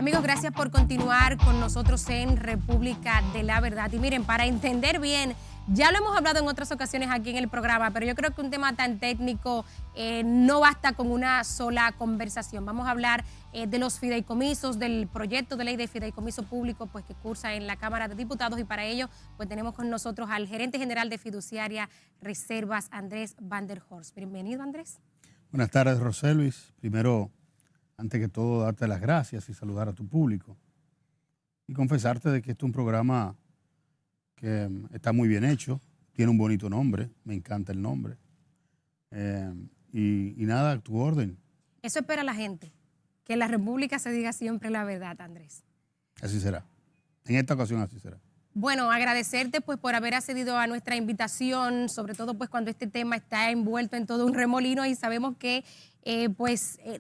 Amigos, gracias por continuar con nosotros en República de la Verdad. Y miren, para entender bien, ya lo hemos hablado en otras ocasiones aquí en el programa, pero yo creo que un tema tan técnico no basta con una sola conversación. Vamos a hablar de los fideicomisos, del proyecto de ley de fideicomiso público pues, que cursa en la Cámara de Diputados, y para ello pues, tenemos con nosotros al gerente general de Fiduciaria Reservas, Andrés Van der Horst. Bienvenido, Andrés. Buenas tardes, Roselvis. Primero, antes que todo, darte las gracias y saludar a tu público. Y confesarte de que este es un programa que está muy bien hecho, tiene un bonito nombre, me encanta el nombre. Y nada, a tu orden. Eso espera la gente, que en la República se diga siempre la verdad, Andrés. Así será. En esta ocasión así será. Bueno, agradecerte pues por haber accedido a nuestra invitación, sobre todo pues cuando este tema está envuelto en todo un remolino y sabemos que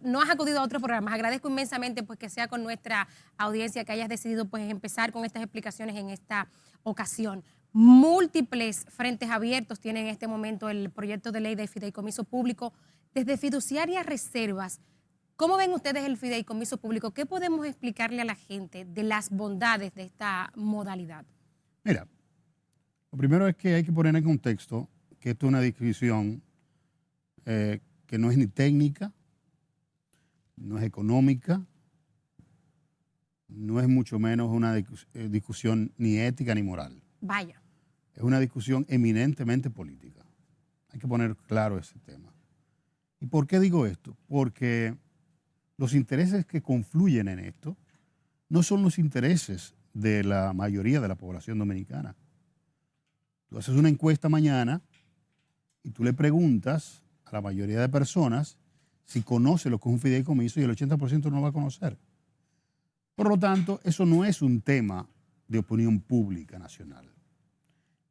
no has acudido a otros programas. Agradezco inmensamente pues que sea con nuestra audiencia que hayas decidido pues empezar con estas explicaciones en esta ocasión. Múltiples frentes abiertos tiene en este momento el proyecto de ley de fideicomiso público. Desde Fiduciaria Reservas, ¿cómo ven ustedes el fideicomiso público? ¿Qué podemos explicarle a la gente de las bondades de esta modalidad? Mira, lo primero es que hay que poner en contexto que esto es una discusión que no es ni técnica, no es económica, no es mucho menos una discusión ni ética ni moral. Vaya. Es una discusión eminentemente política. Hay que poner claro ese tema. ¿Y por qué digo esto? Porque los intereses que confluyen en esto no son los intereses de la mayoría de la población dominicana. Tú haces una encuesta mañana y tú le preguntas a la mayoría de personas si conoce lo que es un fideicomiso y el 80% no va a conocer. Por lo tanto, eso no es un tema de opinión pública nacional.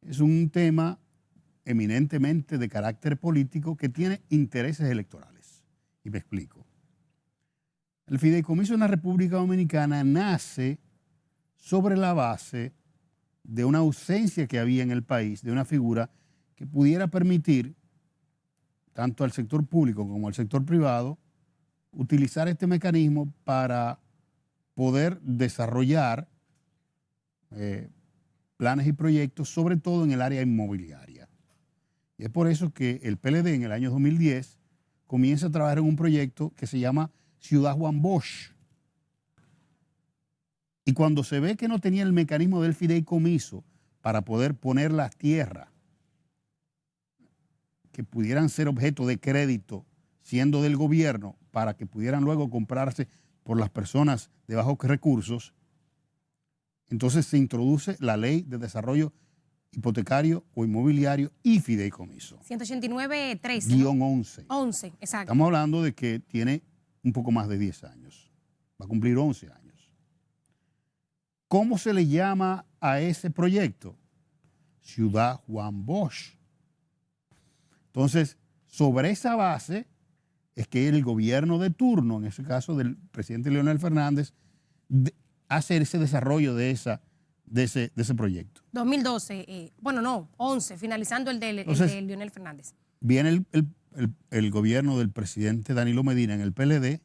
Es un tema eminentemente de carácter político que tiene intereses electorales. Y me explico. El fideicomiso en la República Dominicana nace sobre la base de una ausencia que había en el país, de una figura que pudiera permitir, tanto al sector público como al sector privado, utilizar este mecanismo para poder desarrollar planes y proyectos, sobre todo en el área inmobiliaria. Y es por eso que el PLD en el año 2010 comienza a trabajar en un proyecto que se llama Ciudad Juan Bosch. Y cuando se ve que no tenía el mecanismo del fideicomiso para poder poner las tierras que pudieran ser objeto de crédito, siendo del gobierno, para que pudieran luego comprarse por las personas de bajos recursos, entonces se introduce la Ley de Desarrollo Hipotecario o Inmobiliario y Fideicomiso. 189.13. Guión 11. 11, exacto. Estamos hablando de que tiene un poco más de 10 años. Va a cumplir 11 años. ¿Cómo se le llama a ese proyecto? Ciudad Juan Bosch. Entonces, sobre esa base es que el gobierno de turno, en ese caso del presidente Leonel Fernández, hace ese desarrollo de ese proyecto. 2012, 11, finalizando el de Leonel Fernández. Viene el gobierno del presidente Danilo Medina en el PLD,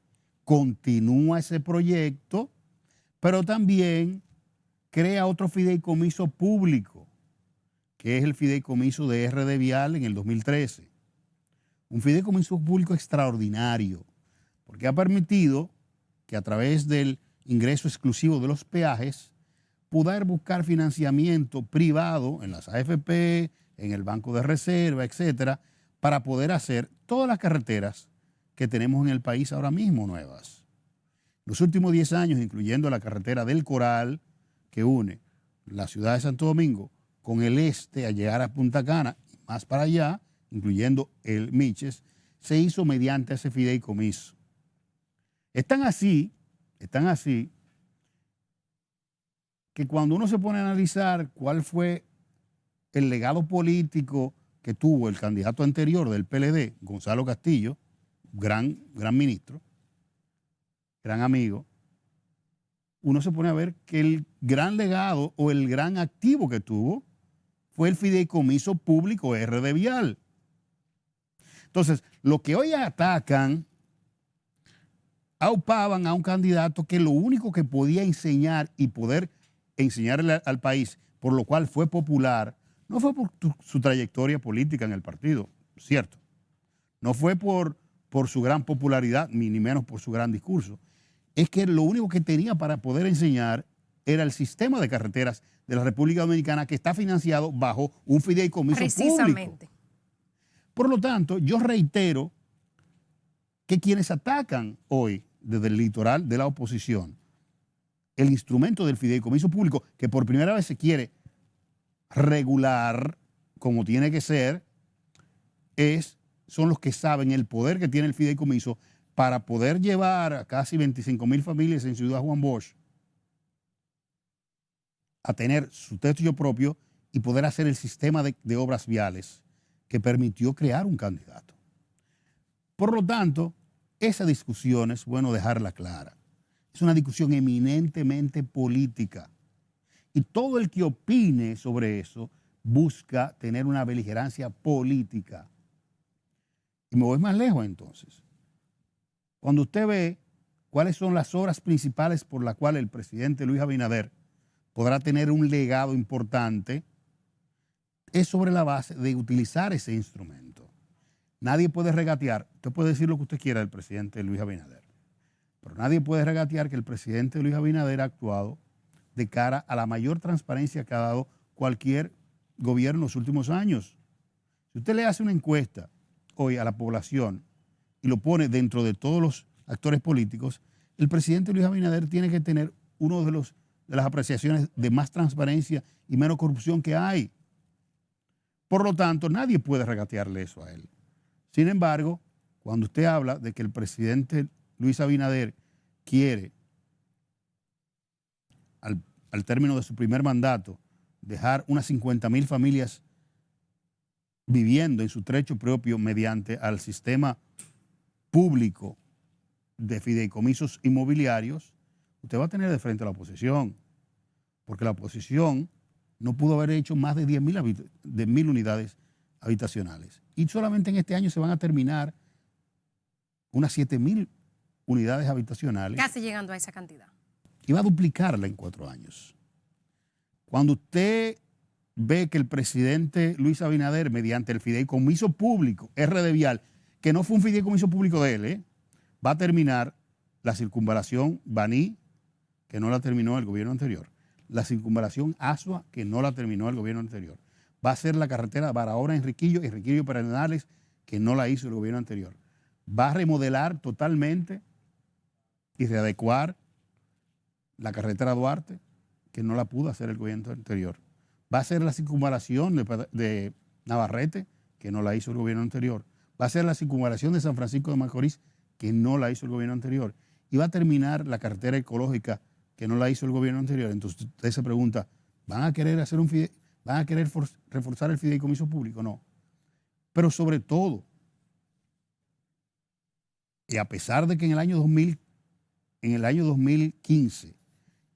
continúa ese proyecto, pero también crea otro fideicomiso público, que es el fideicomiso de RD Vial en el 2013. Un fideicomiso público extraordinario, porque ha permitido que a través del ingreso exclusivo de los peajes, poder buscar financiamiento privado en las AFP, en el Banco de Reserva, etcétera, para poder hacer todas las carreteras que tenemos en el país ahora mismo nuevas. Los últimos 10 años, incluyendo la carretera del Coral, que une la ciudad de Santo Domingo con el este a llegar a Punta Cana y más para allá, incluyendo el Miches, se hizo mediante ese fideicomiso. Están así que cuando uno se pone a analizar cuál fue el legado político que tuvo el candidato anterior del PLD, Gonzalo Castillo, gran ministro, gran amigo, uno se pone a ver que el gran legado o el gran activo que tuvo fue el fideicomiso público RD Vial. Entonces, lo que hoy atacan aupaban a un candidato que lo único que podía enseñar y poder enseñarle al país, por lo cual fue popular, no fue por su trayectoria política en el partido, cierto. No fue por su gran popularidad, ni menos por su gran discurso. Es que lo único que tenía para poder enseñar era el sistema de carreteras de la República Dominicana, que está financiado bajo un fideicomiso público. Por lo tanto, yo reitero que quienes atacan hoy desde el litoral de la oposición el instrumento del fideicomiso público, que por primera vez se quiere regular como tiene que ser, son los que saben el poder que tiene el fideicomiso para poder llevar a casi 25,000 familias en Ciudad Juan Bosch a tener su techo propio y poder hacer el sistema de obras viales que permitió crear un candidato. Por lo tanto, esa discusión es bueno dejarla clara. Es una discusión eminentemente política. Y todo el que opine sobre eso busca tener una beligerancia política. Y me voy más lejos entonces. Cuando usted ve cuáles son las obras principales por las cuales el presidente Luis Abinader podrá tener un legado importante, es sobre la base de utilizar ese instrumento. Nadie puede regatear, usted puede decir lo que usted quiera del presidente Luis Abinader, pero nadie puede regatear que el presidente Luis Abinader ha actuado de cara a la mayor transparencia que ha dado cualquier gobierno en los últimos años. Si usted le hace una encuesta hoy a la población y lo pone dentro de todos los actores políticos, el presidente Luis Abinader tiene que tener uno de las apreciaciones de más transparencia y menos corrupción que hay. Por lo tanto, nadie puede regatearle eso a él. Sin embargo, cuando usted habla de que el presidente Luis Abinader quiere, al término de su primer mandato, dejar unas 50,000 familias viviendo en su techo propio mediante al sistema público de fideicomisos inmobiliarios, usted va a tener de frente a la oposición, porque la oposición no pudo haber hecho más de 10,000 unidades habitacionales. Y solamente en este año se van a terminar unas 7,000 unidades habitacionales. Casi llegando a esa cantidad. Y va a duplicarla en 4 años. Cuando usted ve que el presidente Luis Abinader, mediante el fideicomiso público RD Vial, que no fue un fideicomiso público de él, va a terminar la circunvalación Baní, que no la terminó el gobierno anterior, la circunvalación Asua, que no la terminó el gobierno anterior, va a ser la carretera Barahona-Enriquillo y Enriquillo-Pedernales, que no la hizo el gobierno anterior, va a remodelar totalmente y readecuar la carretera Duarte, que no la pudo hacer el gobierno anterior, va a ser la circunvalación de Navarrete, que no la hizo el gobierno anterior, va a ser la circunvalación de San Francisco de Macorís, que no la hizo el gobierno anterior, y va a terminar la carretera ecológica, que no la hizo el gobierno anterior. Entonces usted se pregunta, ¿van a querer reforzar el fideicomiso público? No. Pero sobre todo, y a pesar de que en el año 2015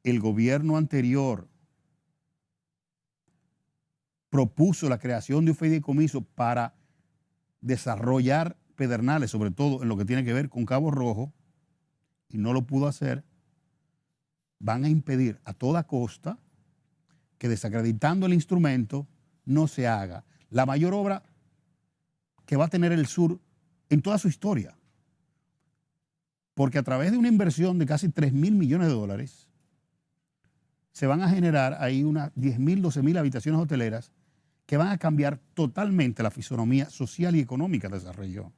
el gobierno anterior propuso la creación de un fideicomiso para desarrollar Pedernales, sobre todo en lo que tiene que ver con Cabo Rojo, y no lo pudo hacer, van a impedir a toda costa que, desacreditando el instrumento, no se haga la mayor obra que va a tener el sur en toda su historia. Porque a través de una inversión de casi 3,000 millones de dólares, se van a generar ahí unas 10,000, 12,000 habitaciones hoteleras que van a cambiar totalmente la fisonomía social y económica de esa región.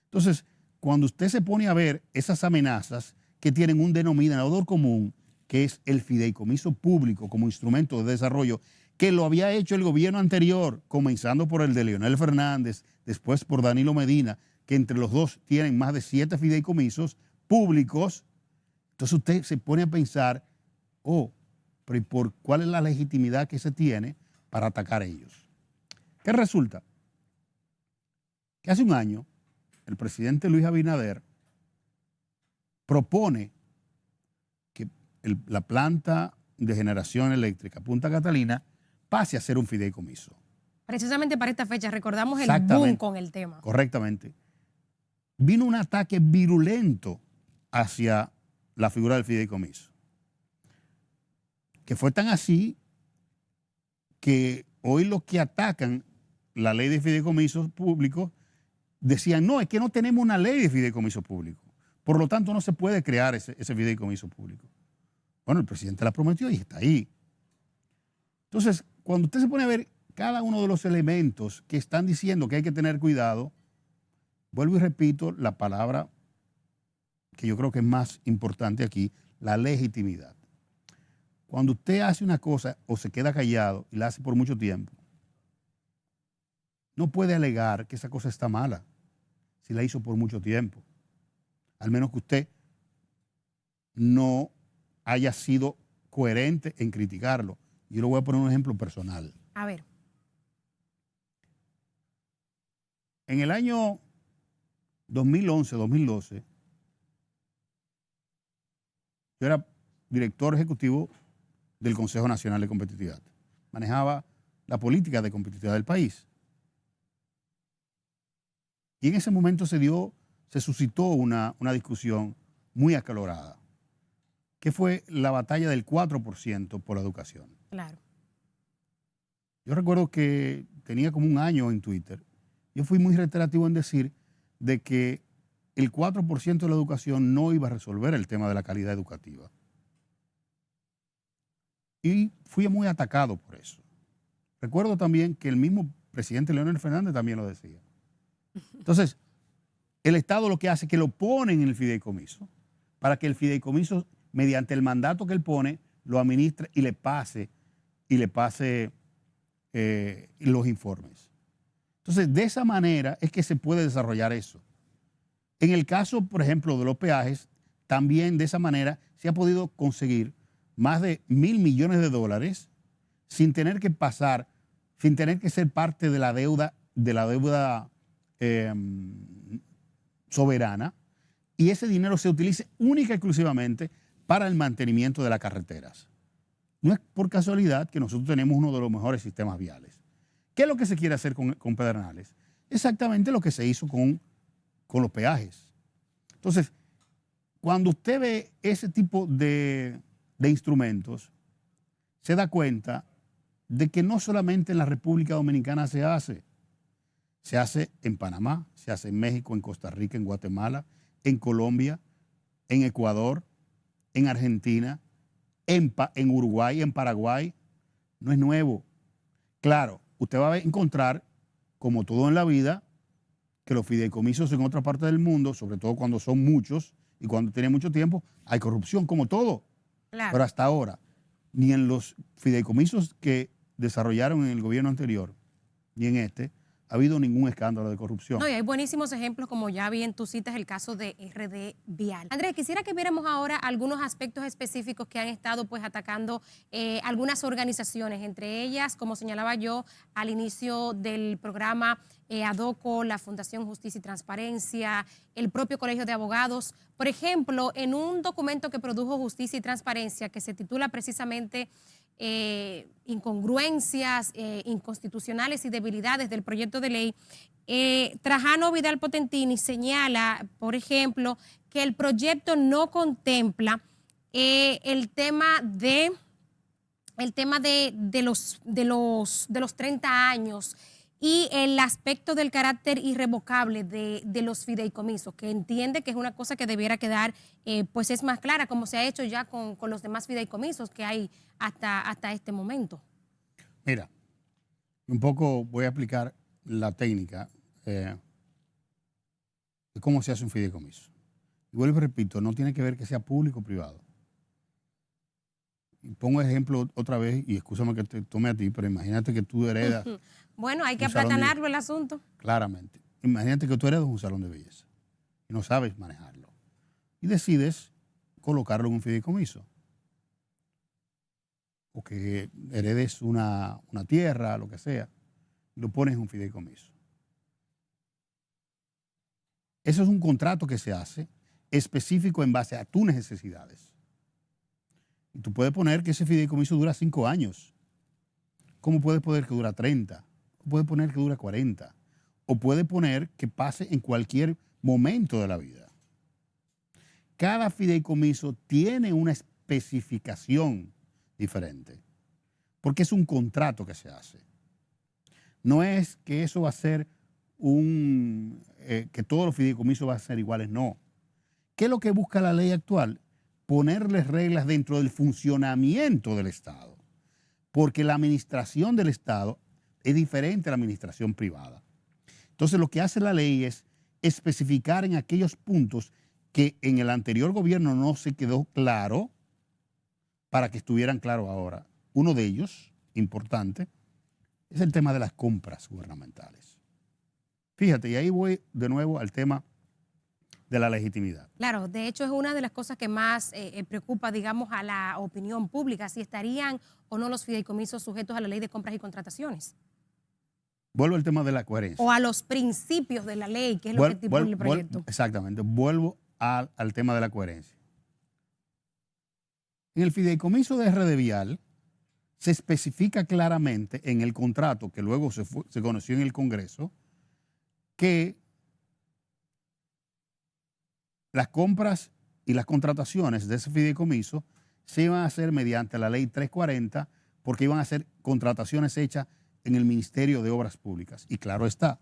Entonces, cuando usted se pone a ver esas amenazas que tienen un denominador común, que es el fideicomiso público como instrumento de desarrollo, que lo había hecho el gobierno anterior, comenzando por el de Leonel Fernández, después por Danilo Medina, que entre los dos tienen más de 7 fideicomisos públicos, entonces usted se pone a pensar, pero ¿cuál es la legitimidad que se tiene para atacar a ellos? ¿Qué resulta? Que hace un año el presidente Luis Abinader propone que la planta de generación eléctrica Punta Catalina pase a ser un fideicomiso. Precisamente para esta fecha recordamos el boom con el tema. Correctamente. Vino un ataque virulento hacia la figura del fideicomiso. Que fue tan así que hoy los que atacan la ley de fideicomisos públicos decían, no, es que no tenemos una ley de fideicomiso público. Por lo tanto, no se puede crear ese fideicomiso público. Bueno, el presidente la prometió y está ahí. Entonces, cuando usted se pone a ver cada uno de los elementos que están diciendo que hay que tener cuidado, vuelvo y repito la palabra que yo creo que es más importante aquí, la legitimidad. Cuando usted hace una cosa o se queda callado y la hace por mucho tiempo, no puede alegar que esa cosa está mala si la hizo por mucho tiempo. Al menos que usted no haya sido coherente en criticarlo. Yo le voy a poner un ejemplo personal. A ver. En el año 2011, 2012, yo era director ejecutivo del Consejo Nacional de Competitividad. Manejaba la política de competitividad del país. Y en ese momento se suscitó una discusión muy acalorada, que fue la batalla del 4% por la educación. Claro. Yo recuerdo que tenía como un año en Twitter. Yo fui muy reiterativo en decir de que el 4% de la educación no iba a resolver el tema de la calidad educativa. Y fui muy atacado por eso. Recuerdo también que el mismo presidente Leonel Fernández también lo decía. Entonces, el Estado lo que hace es que lo pone en el fideicomiso para que el fideicomiso, mediante el mandato que él pone, lo administre y le pase los informes. Entonces, de esa manera es que se puede desarrollar eso. En el caso, por ejemplo, de los peajes, también de esa manera se ha podido conseguir más de $1.000 millones sin tener que pasar, sin tener que ser parte de la deuda soberana, y ese dinero se utilice única y exclusivamente para el mantenimiento de las carreteras. No es por casualidad que nosotros tenemos uno de los mejores sistemas viales. ¿Qué es lo que se quiere hacer con Pedernales? Exactamente lo que se hizo con los peajes. Entonces, cuando usted ve ese tipo de instrumentos, se da cuenta de que no solamente en la República Dominicana se hace en Panamá, se hace en México, en Costa Rica, en Guatemala, en Colombia, en Ecuador, en Argentina, en Uruguay, en Paraguay. No es nuevo. Claro, usted va a encontrar, como todo en la vida, que los fideicomisos en otra parte del mundo, sobre todo cuando son muchos y cuando tienen mucho tiempo, hay corrupción, como todo. Claro. Pero hasta ahora, ni en los fideicomisos que desarrollaron en el gobierno anterior, ni en este, ha habido ningún escándalo de corrupción. No, y hay buenísimos ejemplos, como ya vi en tus citas, el caso de RD Vial. Andrés, quisiera que viéramos ahora algunos aspectos específicos que han estado pues atacando algunas organizaciones, entre ellas, como señalaba yo al inicio del programa, ADOCO, la Fundación Justicia y Transparencia, el propio Colegio de Abogados. Por ejemplo, en un documento que produjo Justicia y Transparencia, que se titula precisamente incongruencias inconstitucionales y debilidades del proyecto de ley, Trajano Vidal Potentini señala, por ejemplo, que el proyecto no contempla el tema de los 30 años y el aspecto del carácter irrevocable de los fideicomisos, que entiende que es una cosa que debiera quedar, pues es más clara, como se ha hecho ya con los demás fideicomisos que hay hasta este momento. Mira, un poco voy a aplicar la técnica de cómo se hace un fideicomiso. Y vuelvo y repito, no tiene que ver que sea público o privado. Y pongo ejemplo otra vez, y excúsame que te tome a ti, pero imagínate que tú heredas. Bueno, hay que aplatanarlo el asunto. Claramente. Imagínate que tú heredas un salón de belleza y no sabes manejarlo. Y decides colocarlo en un fideicomiso. O que heredes una tierra, lo que sea, y lo pones en un fideicomiso. Eso es un contrato que se hace específico en base a tus necesidades. Y tú puedes poner que ese fideicomiso dura 5 años. ¿Cómo puedes poner que dura 30? O puedes poner que dura 40. O puedes poner que pase en cualquier momento de la vida. cada fideicomiso tiene una especificación diferente, porque es un contrato que se hace. No es que eso va a ser que todos los fideicomisos van a ser iguales, no. ¿Qué es lo que busca la ley actual? Ponerles reglas dentro del funcionamiento del Estado, porque la administración del Estado es diferente a la administración privada. Entonces, lo que hace la ley es especificar en aquellos puntos que en el anterior gobierno no se quedó claro para que estuvieran claros ahora. Uno de ellos, importante, es el tema de las compras gubernamentales. Fíjate, y ahí voy de nuevo al tema de la legitimidad. Claro, de hecho es una de las cosas que más preocupa, digamos, a la opinión pública, si estarían o no los fideicomisos sujetos a la ley de compras y contrataciones. Vuelvo al tema de la coherencia. O a los principios de la ley, que es lo que estipula el proyecto. Exactamente, vuelvo al tema de la coherencia. En el fideicomiso de RD Vial se especifica claramente en el contrato que luego se conoció en el Congreso que las compras y las contrataciones de ese fideicomiso se iban a hacer mediante la ley 340 porque iban a ser contrataciones hechas en el Ministerio de Obras Públicas. Y claro está,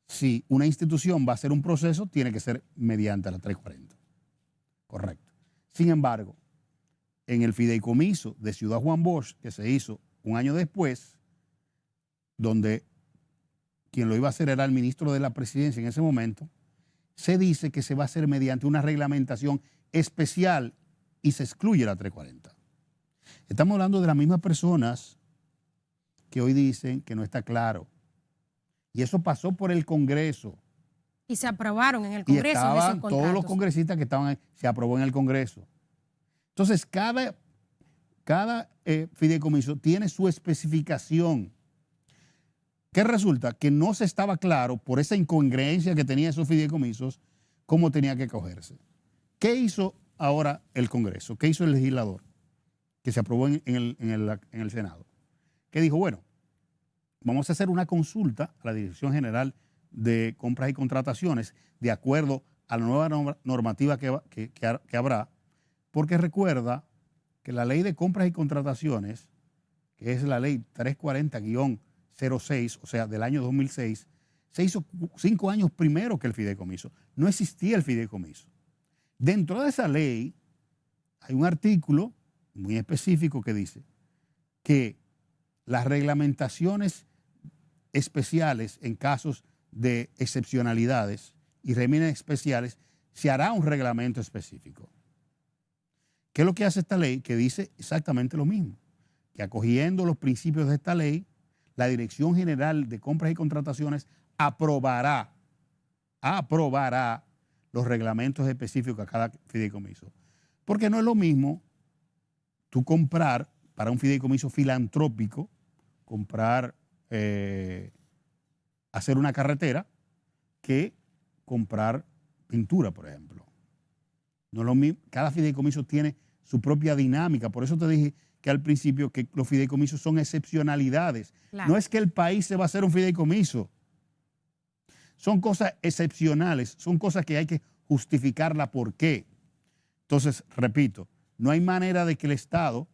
si una institución va a hacer un proceso, tiene que ser mediante la 340. Correcto. Sin embargo, en el fideicomiso de Ciudad Juan Bosch, que se hizo un año después, donde quien lo iba a hacer era el ministro de la Presidencia en ese momento, se dice que se va a hacer mediante una reglamentación especial y se excluye la 340. Estamos hablando de las mismas personas que hoy dicen que no está claro. Y eso pasó por el Congreso. Y se aprobaron en el Congreso. Y estaban todos los congresistas que estaban ahí, se aprobó en el Congreso. Entonces, cada fideicomiso tiene su especificación. ¿Qué resulta? Que no se estaba claro, por esa incongruencia que tenía esos fideicomisos, cómo tenía que cogerse. ¿Qué hizo ahora el Congreso? ¿Qué hizo el legislador? Que se aprobó en el Senado. Que dijo, bueno, vamos a hacer una consulta a la Dirección General de Compras y Contrataciones de acuerdo a la nueva normativa que habrá, porque recuerda que la Ley de Compras y Contrataciones, que es la Ley 340-06, o sea, del año 2006, se hizo 5 años primero que el fideicomiso. No existía el fideicomiso. Dentro de esa ley hay un artículo muy específico que dice que las reglamentaciones especiales en casos de excepcionalidades y regímenes especiales se hará un reglamento específico. ¿Qué es lo que hace esta ley? Que dice exactamente lo mismo, que acogiendo los principios de esta ley, la Dirección General de Compras y Contrataciones aprobará los reglamentos específicos a cada fideicomiso. Porque no es lo mismo tú comprar para un fideicomiso filantrópico, hacer una carretera, que comprar pintura, por ejemplo. No es lo mismo. Cada fideicomiso tiene su propia dinámica. Por eso te dije que al principio que los fideicomisos son excepcionalidades. Claro. No es que el país se va a hacer un fideicomiso. Son cosas excepcionales, son cosas que hay que justificarla por qué. Entonces, repito, no hay manera de que el Estado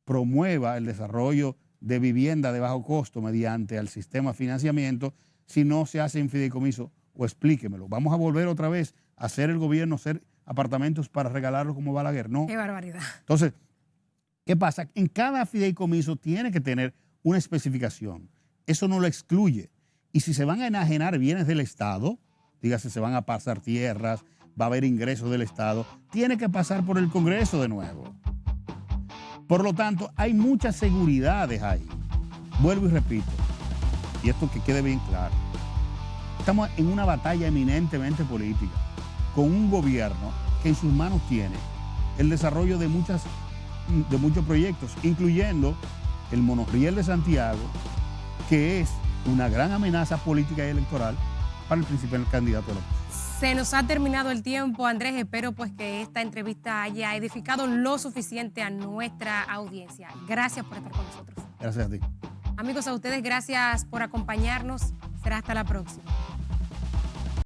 promueva el desarrollo de vivienda de bajo costo mediante el sistema de financiamiento si no se hace en fideicomiso. O explíquemelo. ¿Vamos a volver otra vez a hacer el gobierno, hacer apartamentos para regalarlos como Balaguer? No. Qué barbaridad. Entonces, ¿qué pasa? En cada fideicomiso tiene que tener una especificación. Eso no lo excluye. Y si se van a enajenar bienes del Estado, dígase, se van a pasar tierras, va a haber ingresos del Estado, tiene que pasar por el Congreso de nuevo. Por lo tanto, hay muchas seguridades ahí. Vuelvo y repito, y esto que quede bien claro. Estamos en una batalla eminentemente política, con un gobierno que en sus manos tiene el desarrollo de muchos proyectos, incluyendo el monorriel de Santiago, que es una gran amenaza política y electoral para el principal candidato de la oposición. Se nos ha terminado el tiempo, Andrés. Espero pues que esta entrevista haya edificado lo suficiente a nuestra audiencia. Gracias por estar con nosotros. Gracias a ti. Amigos, a ustedes gracias por acompañarnos. Será hasta la próxima.